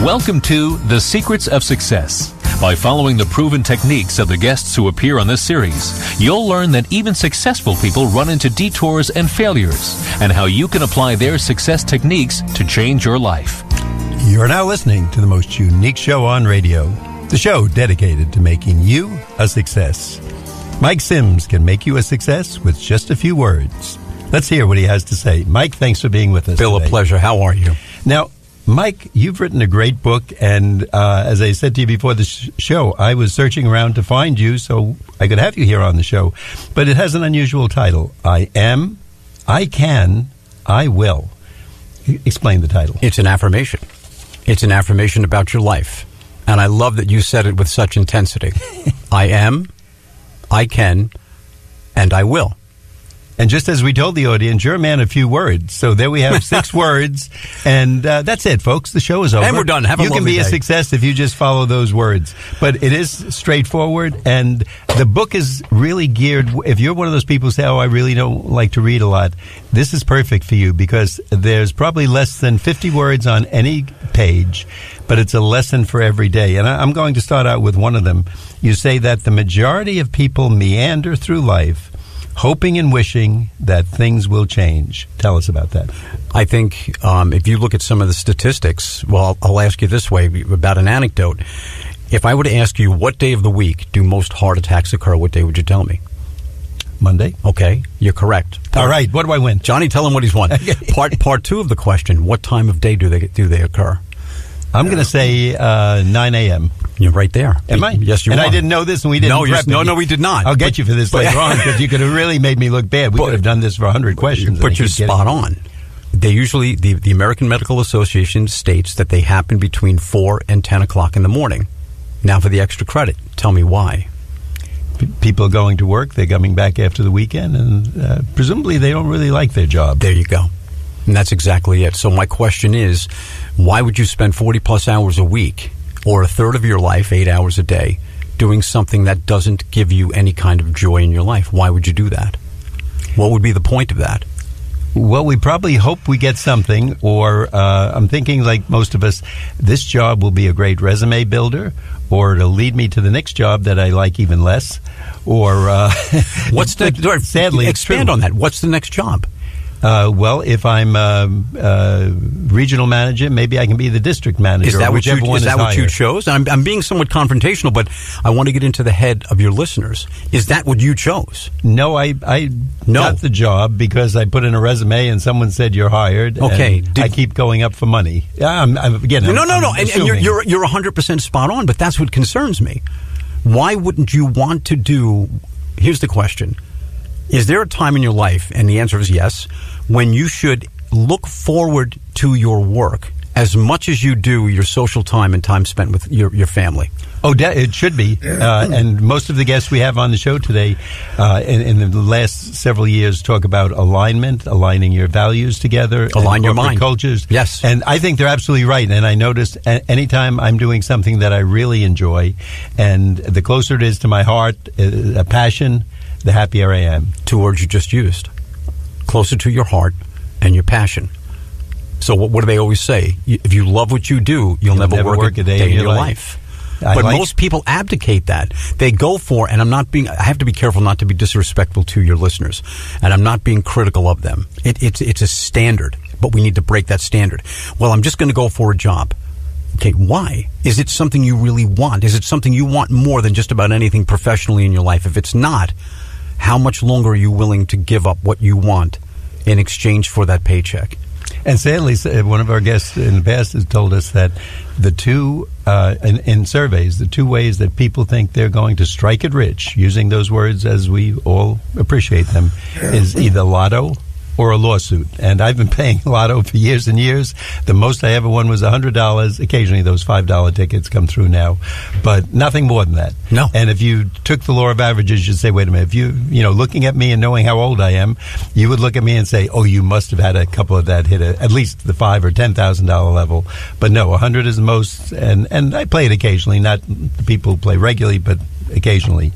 Welcome to The Secrets of Success. By following the proven techniques of the guests who appear on this series, you'll learn that even successful people run into detours and failures, and how you can apply their success techniques to change your life. You're now listening to the most unique show on radio, the show dedicated to making you a success. Mike Sims can make you a success with just a few words. Let's hear what he has to say. Mike, thanks for being with us Bill, today. A pleasure. How are you? Now, Mike, you've written a great book, and as I said to you before the show, I was searching around to find you so I could have you here on the show. But it has an unusual title. I am, I can, I will. Explain the title. It's an affirmation. It's an affirmation about your life. And I love that you said it with such intensity. I am, I can, and I will. And just as we told the audience, you're a man of few words. So there we have 6 words. And that's it, folks. The show is over. And we're done. Have a lovely day. You can be a success if you just follow those words. But it is straightforward. And the book is really geared. If you're one of those people who say, oh, I really don't like to read a lot, this is perfect for you because there's probably less than 50 words on any page. But it's a lesson for every day. And I'm going to start out with one of them. You say that the majority of people meander through life hoping and wishing that things will change. Tell us about that. I think if you look at some of the statistics, well, I'll ask you this way about an anecdote. If I were to ask you what day of the week do most heart attacks occur, what day would you tell me? Monday. Okay, you're correct. All right, what do I win? Johnny, tell him what he's won. Part 2 of the question, what time of day do they occur? I'm going to say 9 a.m. You're right there. Am I? Yes, you are. And I didn't know this, and we didn't prep it. No, we did not. I'll get you for this later on, because you could have really made me look bad. We could have done this for 100 questions. But you're spot on. They usually, the American Medical Association states that they happen between 4 and 10 o'clock in the morning. Now for the extra credit. Tell me why. People are going to work. They're coming back after the weekend, and presumably they don't really like their job. There you go. And that's exactly it. So my question is, why would you spend 40-plus hours a week, or a third of your life, 8 hours a day, doing something that doesn't give you any kind of joy in your life? Why would you do that? What would be the point of that? Well, we probably hope we get something, or I'm thinking, like most of us, this job will be a great resume builder, or it'll lead me to the next job that I like even less, or... What's the... Sadly, expand on that. What's the next job? Well, if I'm regional manager, maybe I can be the district manager. Is that what you chose? I'm being somewhat confrontational, but I want to get into the head of your listeners. Is that what you chose? No, I got the job because I put in a resume and someone said you're hired. Okay, I keep going up for money. No. And you're 100% spot on, but that's what concerns me. Why wouldn't you want to do? Here's the question. Is there a time in your life, and the answer is yes, when you should look forward to your work as much as you do your social time and time spent with your family? Oh, it should be. And most of the guests we have on the show today in the last several years talk about alignment, aligning your values together. Align your mind. Cultures. Yes. And I think they're absolutely right. And I notice anytime I'm doing something that I really enjoy, and the closer it is to my heart, a passion, the happier I am. 2 words you just used. Closer to your heart and your passion. So what do they always say? If you love what you do, you'll never work a day in your life. But most people abdicate that. They go for, and I have to be careful not to be disrespectful to your listeners, and I'm not being critical of them. It's a standard, but we need to break that standard. Well, I'm just going to go for a job. Okay, why? Is it something you really want? Is it something you want more than just about anything professionally in your life? If it's not, how much longer are you willing to give up what you want in exchange for that paycheck? And sadly, one of our guests in the past has told us that the two, in surveys, the 2 ways that people think they're going to strike it rich, using those words as we all appreciate them, is either lotto or a lawsuit. And I've been paying lotto for years and years. The most I ever won was $100. Occasionally those $5 tickets come through now, but nothing more than that. No. And if you took the law of averages, you'd say, wait a minute, if you looking at me and knowing how old I am, you would look at me and say, oh, you must have had a couple of that hit at least the $5,000 or $10,000 level. But no, 100 is the most, and I play it occasionally, not the people who play regularly, but occasionally.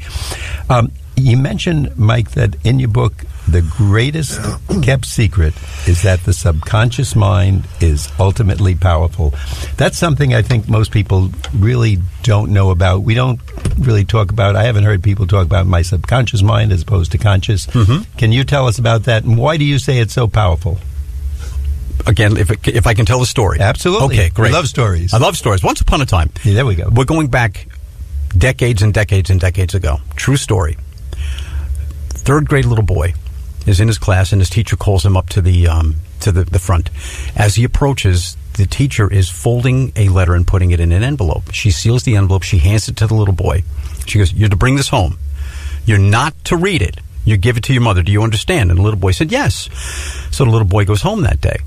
You mentioned, Mike, that in your book the greatest kept secret is that the subconscious mind is ultimately powerful. That's something I think most people really don't know about. We don't really talk about, I haven't heard people talk about my subconscious mind as opposed to conscious. Mm-hmm. Can you tell us about that, and why do you say it's so powerful? Again, if I can tell the story. Absolutely. Okay, great. I love stories. I love stories. Once upon a time. Yeah, there we go. We're going back decades and decades and decades ago. True story. Third grade little boy is in his class, and his teacher calls him up to the front. As he approaches, the teacher is folding a letter and putting it in an envelope. She seals the envelope. She hands it to the little boy. She goes, "You're to bring this home. You're not to read it. You give it to your mother. Do you understand?" And the little boy said, "Yes." So the little boy goes home that day.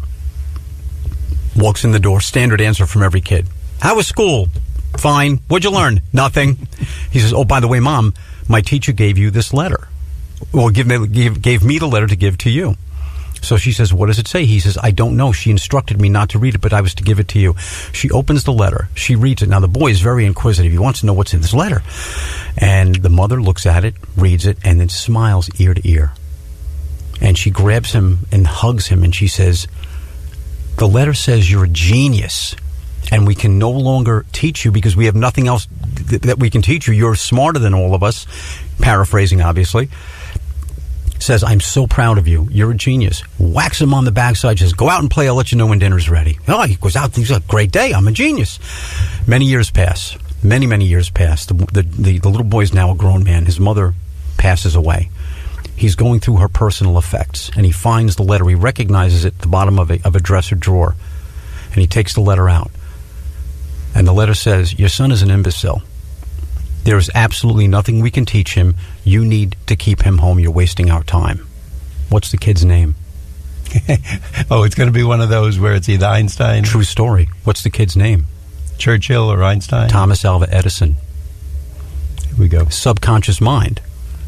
Walks in the door. Standard answer from every kid. "How was school?" "Fine." "What'd you learn?" "Nothing." He says, "Oh, by the way, Mom, my teacher gave you this letter. Well, gave me the letter to give to you." So she says, "What does it say?" He says, "I don't know. She instructed me not to read it, but I was to give it to you." She opens the letter. She reads it. Now, the boy is very inquisitive. He wants to know what's in this letter. And the mother looks at it, reads it, and then smiles ear to ear. And she grabs him and hugs him, and she says, "The letter says you're a genius, and we can no longer teach you because we have nothing else that we can teach you. You're smarter than all of us." Paraphrasing, obviously. Says, "I'm so proud of you. You're a genius." Whacks him on the backside. Says, "Go out and play. I'll let you know when dinner's ready." Oh, he goes out. He's a great day. I'm a genius. Many years pass. Many, many years pass. The little boy's now a grown man. His mother passes away. He's going through her personal effects, and he finds the letter. He recognizes it at the bottom of a dresser drawer, and he takes the letter out. And the letter says, "Your son is an imbecile. There is absolutely nothing we can teach him. You need to keep him home. You're wasting our time." What's the kid's name? Oh, it's going to be one of those where it's either Einstein. True story. What's the kid's name? Churchill or Einstein? Thomas Alva Edison. Here we go. Subconscious mind.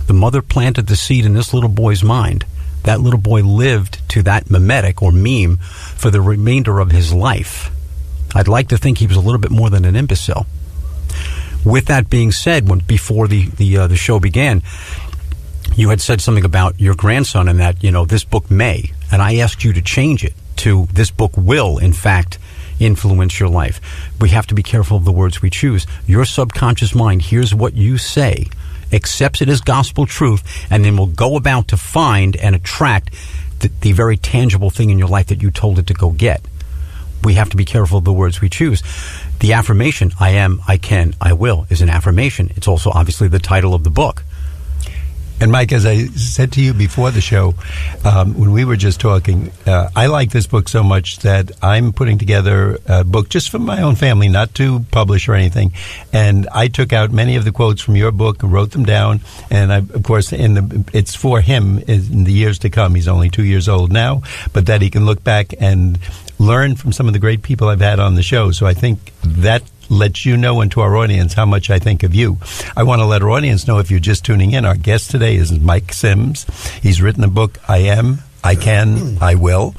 The mother planted the seed in this little boy's mind. That little boy lived to that mimetic or meme for the remainder of his life. I'd like to think he was a little bit more than an imbecile. With that being said, before the show began, you had said something about your grandson and that, this book may, and I asked you to change it to this book will, in fact, influence your life. We have to be careful of the words we choose. Your subconscious mind hears what you say, accepts it as gospel truth, and then will go about to find and attract the very tangible thing in your life that you told it to go get. We have to be careful of the words we choose. The affirmation, "I am, I can, I will," is an affirmation. It's also obviously the title of the book. And Mike, as I said to you before the show, when we were just talking, I like this book so much that I'm putting together a book just for my own family, not to publish or anything. And I took out many of the quotes from your book and wrote them down. And of course, it's for him in the years to come. He's only 2 years old now, but that he can look back and learn from some of the great people I've had on the show. So I think that lets you know and to our audience how much I think of you. I want to let our audience know, if you're just tuning in, our guest today is Mike Sims. He's written a book, I Am, I Can, I Will.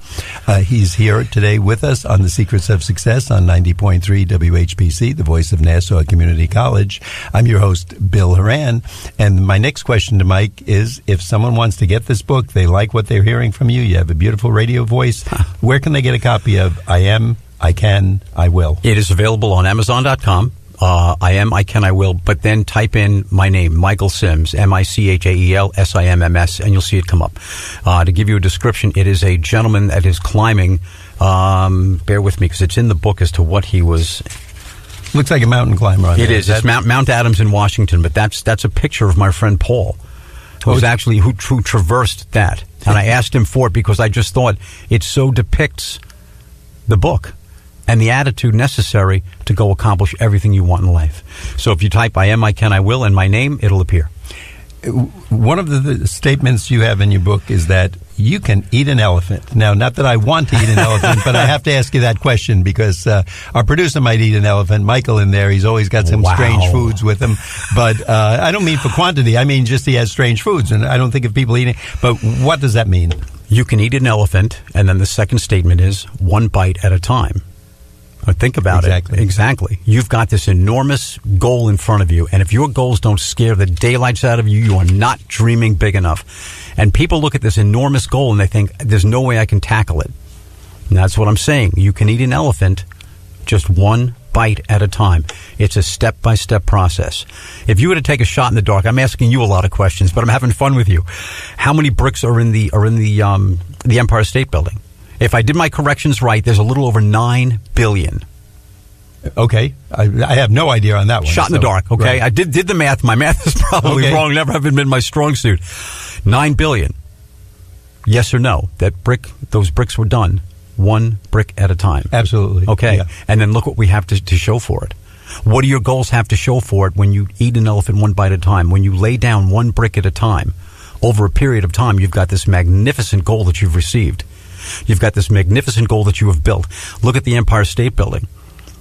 He's here today with us on The Secrets of Success on 90.3 WHPC, the voice of Nassau Community College. I'm your host, Bill Horan. And my next question to Mike is, if someone wants to get this book, they like what they're hearing from you, you have a beautiful radio voice, where can they get a copy of I Am, I Can, I Will? It is available on Amazon.com. I Am, I Can, I Will. But then type in my name, Michael Sims, Michael Simms, and you'll see it come up. To give you a description, it is a gentleman that is climbing. Bear with me, because it's in the book as to what he was. Looks like a mountain climber. It is. It's Mount Adams in Washington, but that's a picture of my friend Paul, who traversed that. And I asked him for it because I just thought it so depicts the book and the attitude necessary to go accomplish everything you want in life. So if you type I Am, I Can, I Will, and my name, it'll appear. One of the statements you have in your book is that you can eat an elephant. Now, not that I want to eat an elephant, but I have to ask you that question because our producer might eat an elephant. Michael in there, he's always got some strange foods with him. But I don't mean for quantity. I mean just he has strange foods, and I don't think of people eating. But what does that mean? You can eat an elephant, and then the second statement is one bite at a time. Think about it. Exactly. You've got this enormous goal in front of you, and if your goals don't scare the daylights out of you, you are not dreaming big enough. And people look at this enormous goal and they think, there's no way I can tackle it. And that's what I'm saying. You can eat an elephant just one bite at a time. It's a step-by-step process. If you were to take a shot in the dark, I'm asking you a lot of questions, but I'm having fun with you. How many bricks are in the Empire State Building? If I did my corrections right, there's a little over 9 billion. Okay. I have no idea on that one. Shot in the dark, okay? Right. I did the math. My math is probably wrong. Never have been my strong suit. 9 billion. Yes or no? Those bricks were done one brick at a time. Absolutely. Okay. Yeah. And then look what we have to show for it. What do your goals have to show for it when you eat an elephant one bite at a time? When you lay down one brick at a time? Over a period of time, you've got this magnificent goal that you've received. You've got this magnificent goal that you have built. Look at the Empire State Building.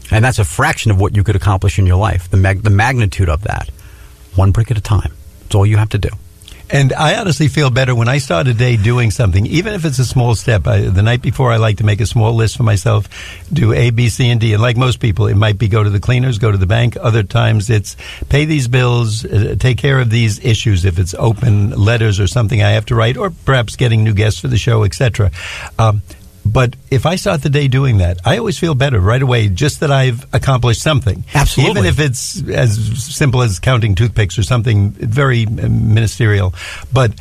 And that's a fraction of what you could accomplish in your life. The magnitude of that. One brick at a time. That's all you have to do. And I honestly feel better when I start a day doing something, even if it's a small step. The night before, I like to make a small list for myself, do A, B, C, and D. And like most people, it might be go to the cleaners, go to the bank. Other times it's pay these bills, take care of these issues if it's open letters or something I have to write, or perhaps getting new guests for the show, etc. But if I start the day doing that, I always feel better right away, just that I've accomplished something. Absolutely. Even if it's as simple as counting toothpicks or something very ministerial. But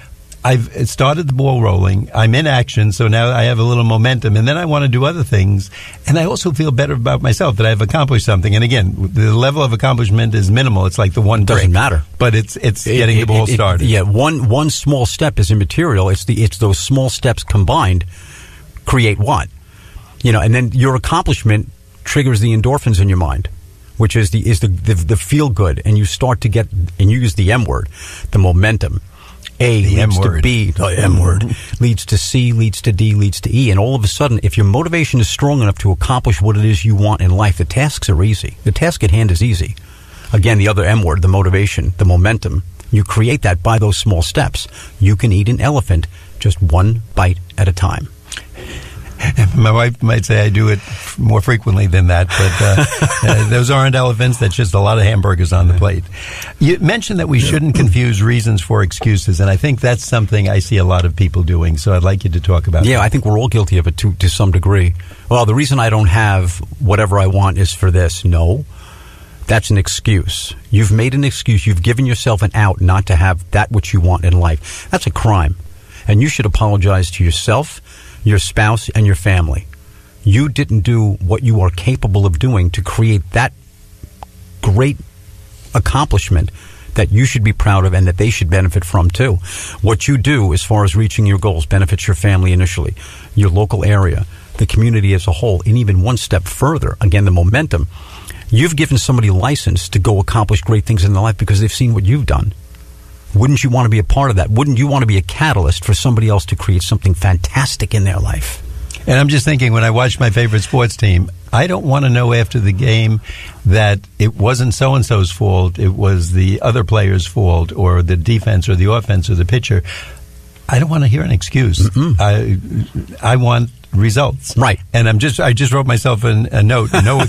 I've started the ball rolling. I'm in action, so now I have a little momentum, and then I want to do other things. And I also feel better about myself that I've accomplished something. And again, the level of accomplishment is minimal. It's like the one brick. Doesn't matter. But it's getting the ball started. Yeah, one small step is immaterial. It's those small steps combined create what? And then your accomplishment triggers the endorphins in your mind, which is the feel good, and you start to get, and you use the M word, the momentum. A leads to B, the M word leads to C, leads to D, leads to E, and all of a sudden, if your motivation is strong enough to accomplish what it is you want in life, the tasks are easy. The task at hand is easy. Again, the other M word, the motivation, the momentum. You create that by those small steps. You can eat an elephant just one bite at a time. My wife might say I do it more frequently than that, but those aren't elephants. That's just a lot of hamburgers on the plate. You mentioned that we shouldn't confuse reasons for excuses, and I think that's something I see a lot of people doing, so I'd like you to talk about that. I think we're all guilty of it to some degree. Well, the reason I don't have whatever I want is for this. No, that's an excuse. You've made an excuse. You've given yourself an out not to have that which you want in life. That's a crime, and you should apologize to yourself, your spouse, and your family. You didn't do what you are capable of doing to create that great accomplishment that you should be proud of and that they should benefit from too. What you do as far as reaching your goals benefits your family initially, your local area, the community as a whole, and even one step further, again, the momentum. You've given somebody license to go accomplish great things in their life because they've seen what you've done. Wouldn't you want to be a part of that? Wouldn't you want to be a catalyst for somebody else to create something fantastic in their life? And I'm just thinking, when I watch my favorite sports team, I don't want to know after the game that it wasn't so-and-so's fault, it was the other player's fault, or the defense or the offense or the pitcher. I don't want to hear an excuse. I want results. Right. And I just wrote myself a note. No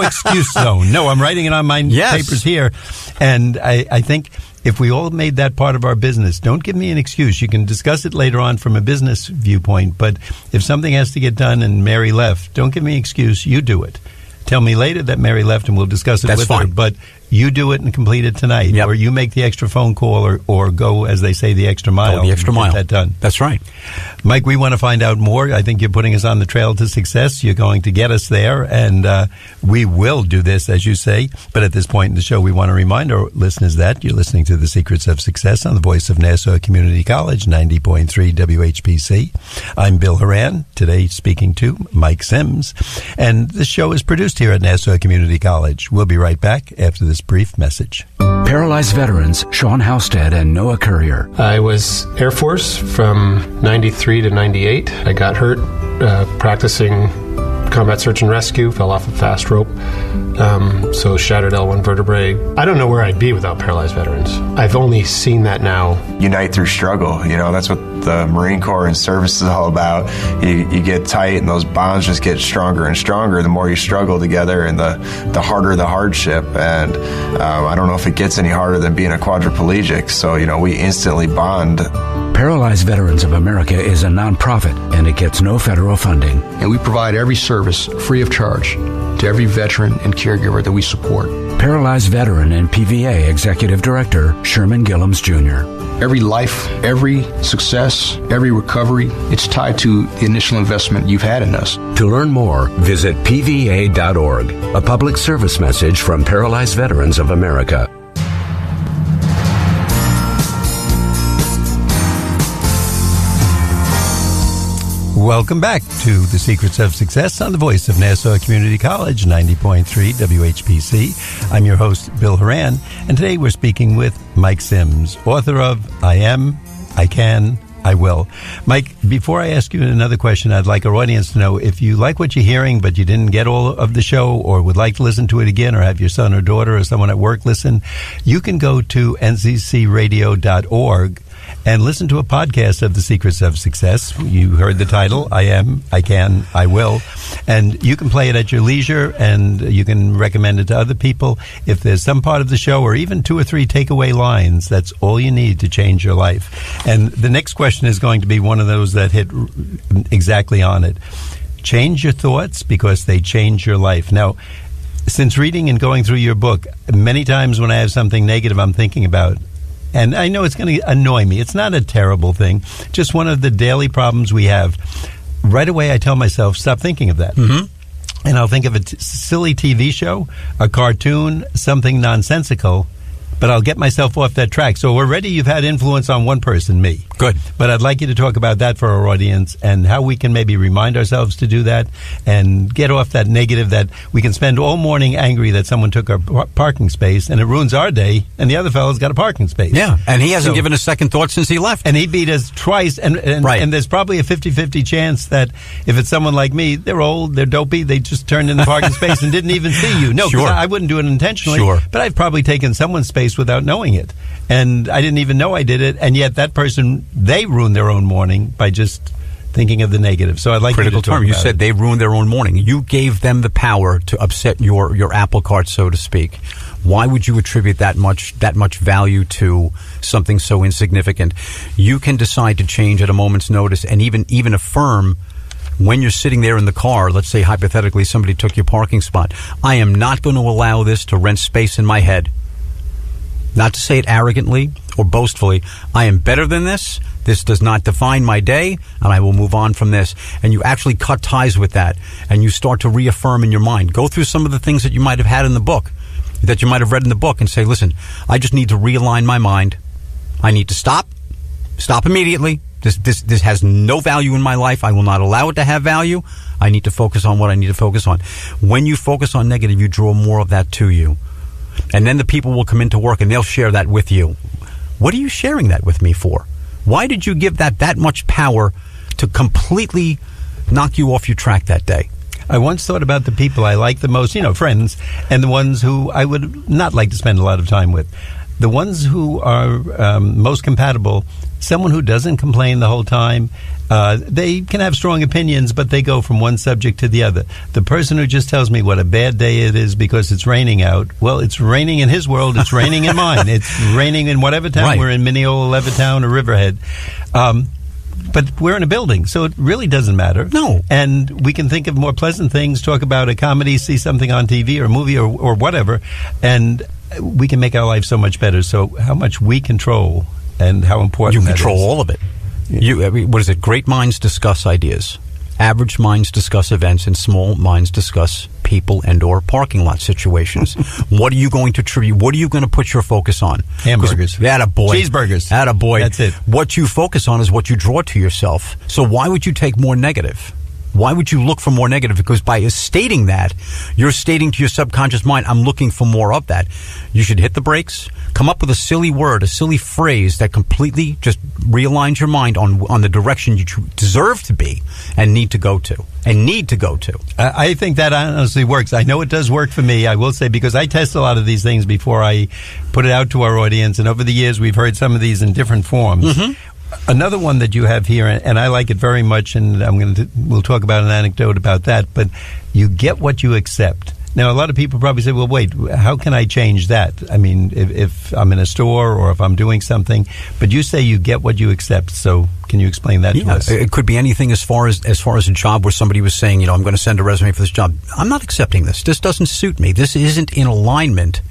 excuse zone. No, I'm writing it on my papers here. And I think if we all made that part of our business, don't give me an excuse. You can discuss it later on from a business viewpoint, but if something has to get done and Mary left, don't give me an excuse. You do it. Tell me later that Mary left and we'll discuss it with her. But you do it and complete it tonight. Or you make the extra phone call or go, as they say, the extra mile. The extra mile. Get that done. That's right. Mike, we want to find out more. I think you're putting us on the trail to success. You're going to get us there, and we will do this, as you say. But at this point in the show, we want to remind our listeners that you're listening to The Secrets of Success on the voice of Nassau Community College, 90.3 WHPC. I'm Bill Horan, today speaking to Mike Sims. And this show is produced here at Nassau Community College. We'll be right back after this brief message. Paralyzed veterans Sean Halstead and Noah Courier. I was Air Force from 93 to 98. I got hurt practicing combat search and rescue, fell off a fast rope, so shattered L1 vertebrae. I don't know where I'd be without paralyzed veterans. I've only seen that now. Unite through struggle. That's what the Marine Corps and service is all about. You get tight, and those bonds just get stronger and stronger the more you struggle together, and the harder the hardship. And I don't know if it gets any harder than being a quadriplegic. So, we instantly bond. Paralyzed Veterans of America is a nonprofit, and it gets no federal funding. And we provide every service free of charge to every veteran and caregiver that we support. Paralyzed Veteran and PVA Executive Director Sherman Gillums Jr. Every life, every success, every recovery, it's tied to the initial investment you've had in us. To learn more, visit pva.org. A public service message from Paralyzed Veterans of America. Welcome back to The Secrets of Success on the voice of Nassau Community College, 90.3 WHPC. I'm your host, Bill Horan, and today we're speaking with Mike Sims, author of I Am, I Can, I Will. Mike, before I ask you another question, I'd like our audience to know if you like what you're hearing but you didn't get all of the show or would like to listen to it again or have your son or daughter or someone at work listen, you can go to nccradio.org and listen to a podcast of The Secrets of Success. You heard the title, I Am, I Can, I Will. And you can play it at your leisure, and you can recommend it to other people. If there's some part of the show or even 2 or 3 takeaway lines, that's all you need to change your life. And the next question is going to be one of those that hit exactly on it. Change your thoughts because they change your life. Now, since reading and going through your book, many times when I have something negative I'm thinking about, and I know it's going to annoy me. It's not a terrible thing. Just one of the daily problems we have. Right away, I tell myself, stop thinking of that. Mm-hmm. And I'll think of a silly TV show, a cartoon, something nonsensical, but I'll get myself off that track. So already you've had influence on one person, me. Good. But I'd like you to talk about that for our audience and how we can maybe remind ourselves to do that and get off that negative that we can spend all morning angry that someone took our parking space and it ruins our day and the other fellow's got a parking space. Yeah, and he hasn't given a second thought since he left. And he beat us twice. And there's probably a 50-50 chance that if it's someone like me, they're old, they're dopey, they just turned in the parking space and didn't even see you. No, sure. I wouldn't do it intentionally. Sure. But I've probably taken someone's space without knowing it. And I didn't even know I did it. And yet that person, they ruined their own morning by just thinking of the negative. So I'd like critical you to talk term. You about said it. they ruined their own morning. You gave them the power to upset your apple cart, so to speak. Why would you attribute that much value to something so insignificant? You can decide to change at a moment's notice and even affirm when you're sitting there in the car. Let's say hypothetically somebody took your parking spot. I am not going to allow this to rent space in my head. Not to say it arrogantly or boastfully. I am better than this. This does not define my day, and I will move on from this. And you actually cut ties with that, and you start to reaffirm in your mind. Go through some of the things that you might have had in the book, that you might have read in the book, and say, listen, I just need to realign my mind. I need to stop immediately. This has no value in my life. I will not allow it to have value. I need to focus on what I need to focus on. When you focus on negative, you draw more of that to you. And then the people will come into work and they'll share that with you. What are you sharing that with me for? Why did you give that much power to completely knock you off your track that day? I once thought about the people I like the most, friends, and the ones who I would not like to spend a lot of time with. The ones who are most compatible, someone who doesn't complain the whole time. They can have strong opinions, but they go from one subject to the other. The person who just tells me what a bad day it is because it's raining out, well, it's raining in his world, it's raining in mine. It's raining in whatever town we're in, Mineola, Levittown, or Riverhead. But we're in a building, so it really doesn't matter. No. And we can think of more pleasant things, talk about a comedy, see something on TV or a movie or whatever, and we can make our life so much better. So how much we control and how important that is. You control all of it. What is it? Great minds discuss ideas. Average minds discuss events, and small minds discuss people and or parking lot situations. What are you going to attribute? What are you going to put your focus on? Hamburgers. Attaboy. Cheeseburgers. Attaboy. That's it. What you focus on is what you draw to yourself. So why would you take more negative? Why would you look for more negative? Because by stating that, you're stating to your subconscious mind, I'm looking for more of that. You should hit the brakes, come up with a silly word, a silly phrase that completely just realigns your mind on the direction you deserve to be and need to go to. I think that honestly works. I know it does work for me, I will say, because I test a lot of these things before I put it out to our audience, and over the years we've heard some of these in different forms. Mm-hmm. Another one that you have here, and I like it very much, and we'll talk about an anecdote about that, but you get what you accept. Now, a lot of people probably say, well, wait, how can I change that? I mean, if I'm in a store or if I'm doing something, but you say you get what you accept, so can you explain that to us? It could be anything as far as a job where somebody was saying, I'm going to send a resume for this job. I'm not accepting this. This doesn't suit me. This isn't in alignment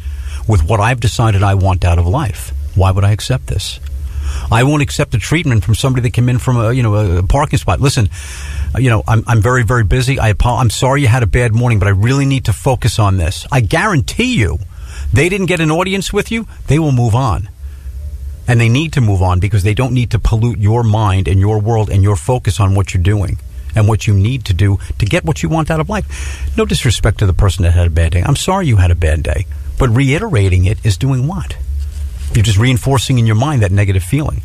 with what I've decided I want out of life. Why would I accept this? I won't accept a treatment from somebody that came in from a parking spot. Listen, I'm very, very busy. I'm sorry you had a bad morning, but I really need to focus on this. I guarantee you, they didn't get an audience with you, they will move on. And they need to move on because they don't need to pollute your mind and your world and your focus on what you're doing and what you need to do to get what you want out of life. No disrespect to the person that had a bad day. I'm sorry you had a bad day. But reiterating it is doing what? You're just reinforcing in your mind that negative feeling.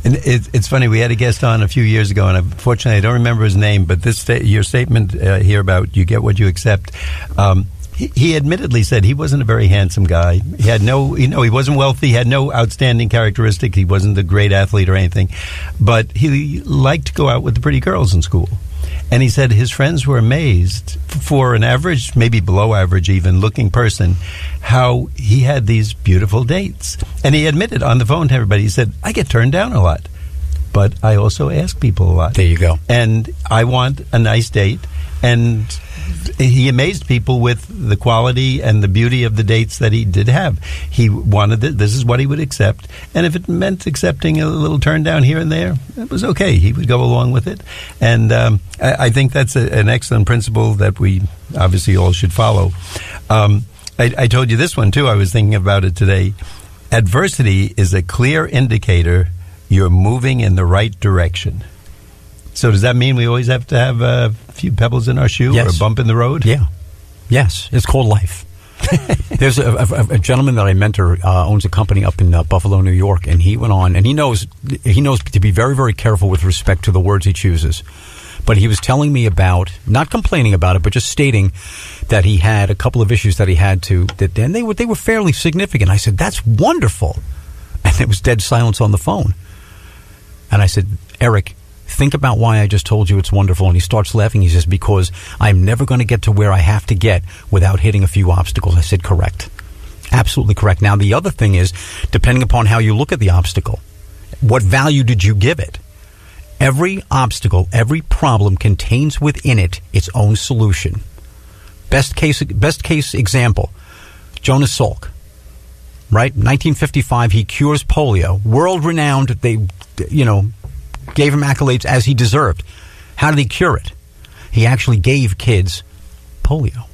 And it's funny, we had a guest on a few years ago, and unfortunately I don't remember his name, but your statement here about you get what you accept, he admittedly said he wasn't a very handsome guy. He had he wasn't wealthy, he had no outstanding characteristic, he wasn't a great athlete or anything, but he liked to go out with the pretty girls in school. And he said his friends were amazed, for an average, maybe below average even, looking person, how he had these beautiful dates. And he admitted on the phone to everybody, he said, I get turned down a lot, but I also ask people a lot. There you go. And I want a nice date. And he amazed people with the quality and the beauty of the dates that he did have. He wanted this is what he would accept. And if it meant accepting a little turn down here and there, it was okay. He would go along with it. And I think that's an excellent principle that we obviously all should follow. I told you this one, too. I was thinking about it today. Adversity is a clear indicator you're moving in the right direction. So does that mean we always have to have a few pebbles in our shoe or a bump in the road? Yeah. Yes. It's called life. There's a gentleman that I mentor, owns a company up in Buffalo, New York, and he went on, and he knows to be very, very careful with respect to the words he chooses. But he was telling me about, not complaining about it, but just stating that he had a couple of issues that he had and they were fairly significant. I said, that's wonderful. And it was dead silence on the phone. And I said, Eric, think about why I just told you it's wonderful. And he starts laughing. He says, because I'm never going to get to where I have to get without hitting a few obstacles. I said, correct. Absolutely correct. Now, the other thing is, depending upon how you look at the obstacle, what value did you give it? Every obstacle, every problem contains within it its own solution. Best case example, Jonas Salk, right? 1955, he cures polio. World-renowned, they, gave him accolades as he deserved. How did he cure it? He actually gave kids polio.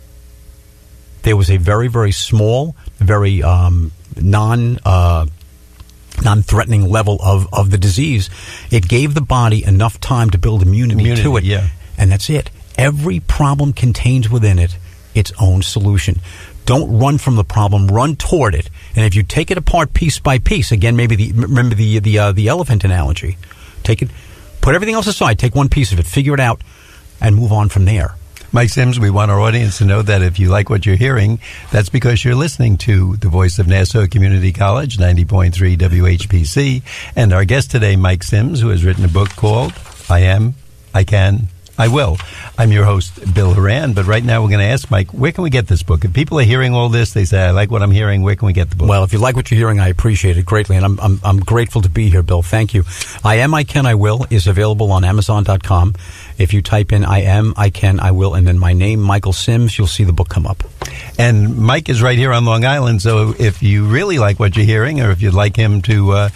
There was a very, very small, very non-threatening level of the disease. It gave the body enough time to build immunity to it. Yeah. And that's it. Every problem contains within it its own solution. Don't run from the problem, run toward it. And if you take it apart piece by piece, again, remember the elephant analogy. Take it, put everything else aside, take one piece of it, figure it out, and move on from there. Mike Sims, we want our audience to know that if you like what you're hearing, that's because you're listening to the voice of Nassau Community College, 90.3 WHPC. And our guest today, Mike Sims, who has written a book called I Am, I Can, I Will. I'm your host, Bill Horan, but right now we're going to ask Mike, where can we get this book? If people are hearing all this, they say, I like what I'm hearing, where can we get the book? Well, if you like what you're hearing, I appreciate it greatly, and I'm grateful to be here, Bill. Thank you. I Am, I Can, I Will is available on Amazon.com. If you type in I Am, I Can, I Will, and then my name, Michael Sims, you'll see the book come up. And Mike is right here on Long Island, so if you really like what you're hearing, or if you'd like him to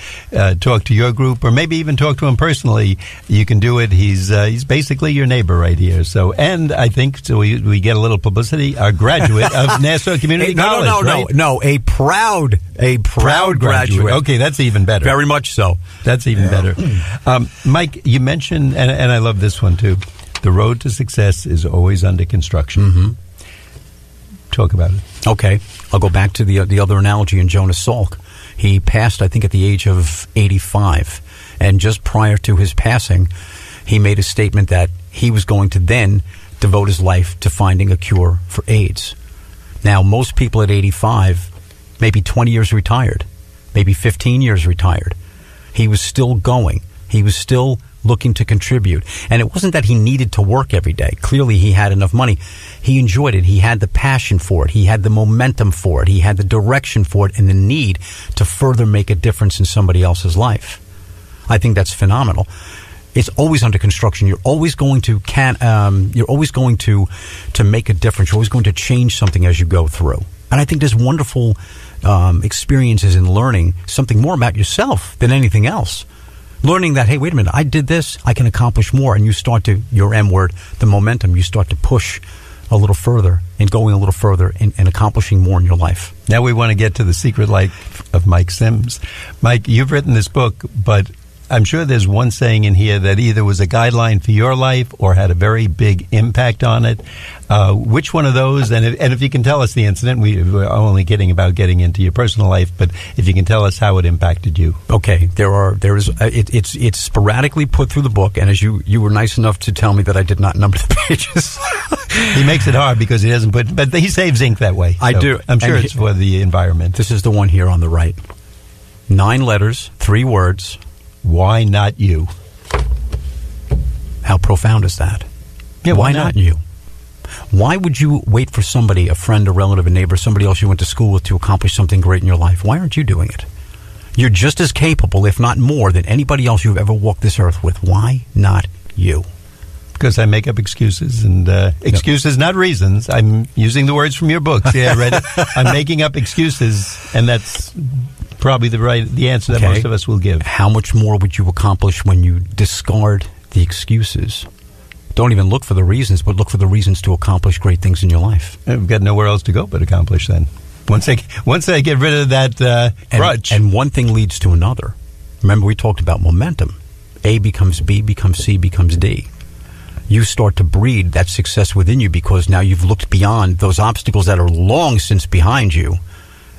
talk to your group, or maybe even talk to him personally, you can do it. He's basically your neighbor right here. So, and I think, so we get a little publicity, a graduate of Nassau Community College. No, a proud graduate. Okay, that's even better. Very much so. That's even better. Mike, you mentioned, and I love this one too, The road to success is always under construction. Mm-hmm. Talk about it. Okay. I'll go back to the other analogy in Jonas Salk. He passed, I think, at the age of 85. And just prior to his passing, he made a statement that he was going to then devote his life to finding a cure for AIDS. Now, most people at 85, maybe 20 years retired, maybe 15 years retired. He was still going. He was still looking to contribute. And it wasn't that he needed to work every day. Clearly, he had enough money. He enjoyed it. He had the passion for it. He had the momentum for it. He had the direction for it and the need to further make a difference in somebody else's life. I think that's phenomenal. It's always under construction. You're always going to make a difference. You're always going to change something as you go through. And I think there's wonderful experiences in learning something more about yourself than anything else. Learning that, hey, wait a minute, I did this, I can accomplish more, and you start to, your M word, the momentum, you start to push a little further and going a little further and accomplishing more in your life. Now we want to get to the secret life of Mike Sims. Mike, you've written this book, but I'm sure there's one saying in here that either was a guideline for your life or had a very big impact on it. Which one of those? And if you can tell us the incident, we're only kidding about getting into your personal life, but if you can tell us how it impacted you. Okay, it's sporadically put through the book, and as you were nice enough to tell me that I did not number the pages. He makes it hard because he doesn't put, but he saves ink that way. I do. I'm sure it's for the environment. This is the one here on the right. 9 letters, 3 words. Why not you? How profound is that? Yeah, why not you? Why would you wait for somebody, a friend, a relative, a neighbor, somebody else you went to school with to accomplish something great in your life? Why aren't you doing it? You're just as capable, if not more, than anybody else you've ever walked this earth with. Why not you? Because I make up excuses, and excuses, not reasons. I'm using the words from your books. Yeah, I read it. I'm making up excuses, and that's probably the answer that most of us will give. How much more would you accomplish when you discard the excuses? Don't even look for the reasons, but look for the reasons to accomplish great things in your life. I've got nowhere else to go but accomplish then. Once I get rid of that crutch. And one thing leads to another. Remember, we talked about momentum. A becomes B, becomes C, becomes D. You start to breed that success within you because now you've looked beyond those obstacles that are long since behind you.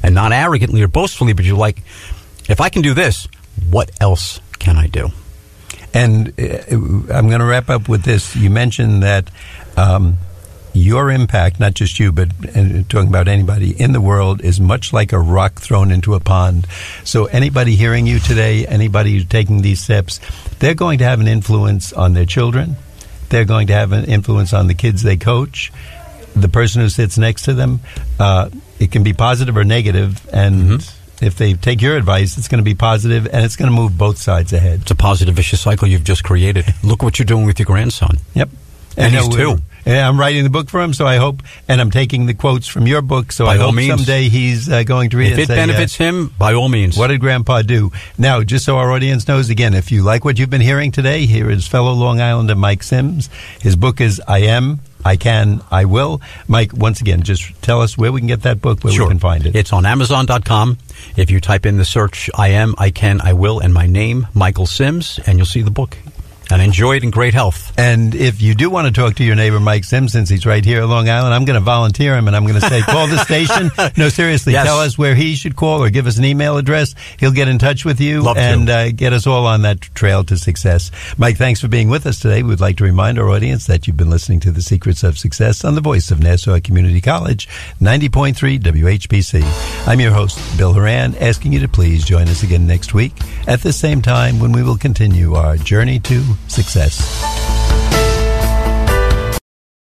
And not arrogantly or boastfully, but you're like, if I can do this, what else can I do? And I'm going to wrap up with this. You mentioned that your impact, not just you, but talking about anybody in the world, is much like a rock thrown into a pond. So anybody hearing you today, anybody taking these steps, they're going to have an influence on their children. They're going to have an influence on the kids they coach, the person who sits next to them. It can be positive or negative, and if they take your advice, it's going to be positive, and it's going to move both sides ahead. It's a positive, vicious cycle you've just created. Look what you're doing with your grandson. Yep. And he's 2. Yeah, I'm writing the book for him, so I hope, and I'm taking the quotes from your book, so I hope someday he's going to read it. If it benefits him, by all means. What did Grandpa do? Now, just so our audience knows, again, if you like what you've been hearing today, here is fellow Long Islander Mike Sims. His book is I Am, I Can, I Will. Mike, once again, just tell us where we can get that book, where we can find it. It's on Amazon.com. If you type in the search, I Am, I Can, I Will, and my name, Michael Sims, and you'll see the book. And enjoy it in great health. And if you do want to talk to your neighbor, Mike Sims, since he's right here at Long Island, I'm going to volunteer him, and I'm going to say, call the station. No, seriously, tell us where he should call or give us an email address. He'll get in touch with you and get us all on that trail to success. Mike, thanks for being with us today. We'd like to remind our audience that you've been listening to The Secrets of Success on the voice of Nassau Community College, 90.3 WHPC. I'm your host, Bill Horan, asking you to please join us again next week at the same time when we will continue our journey to success.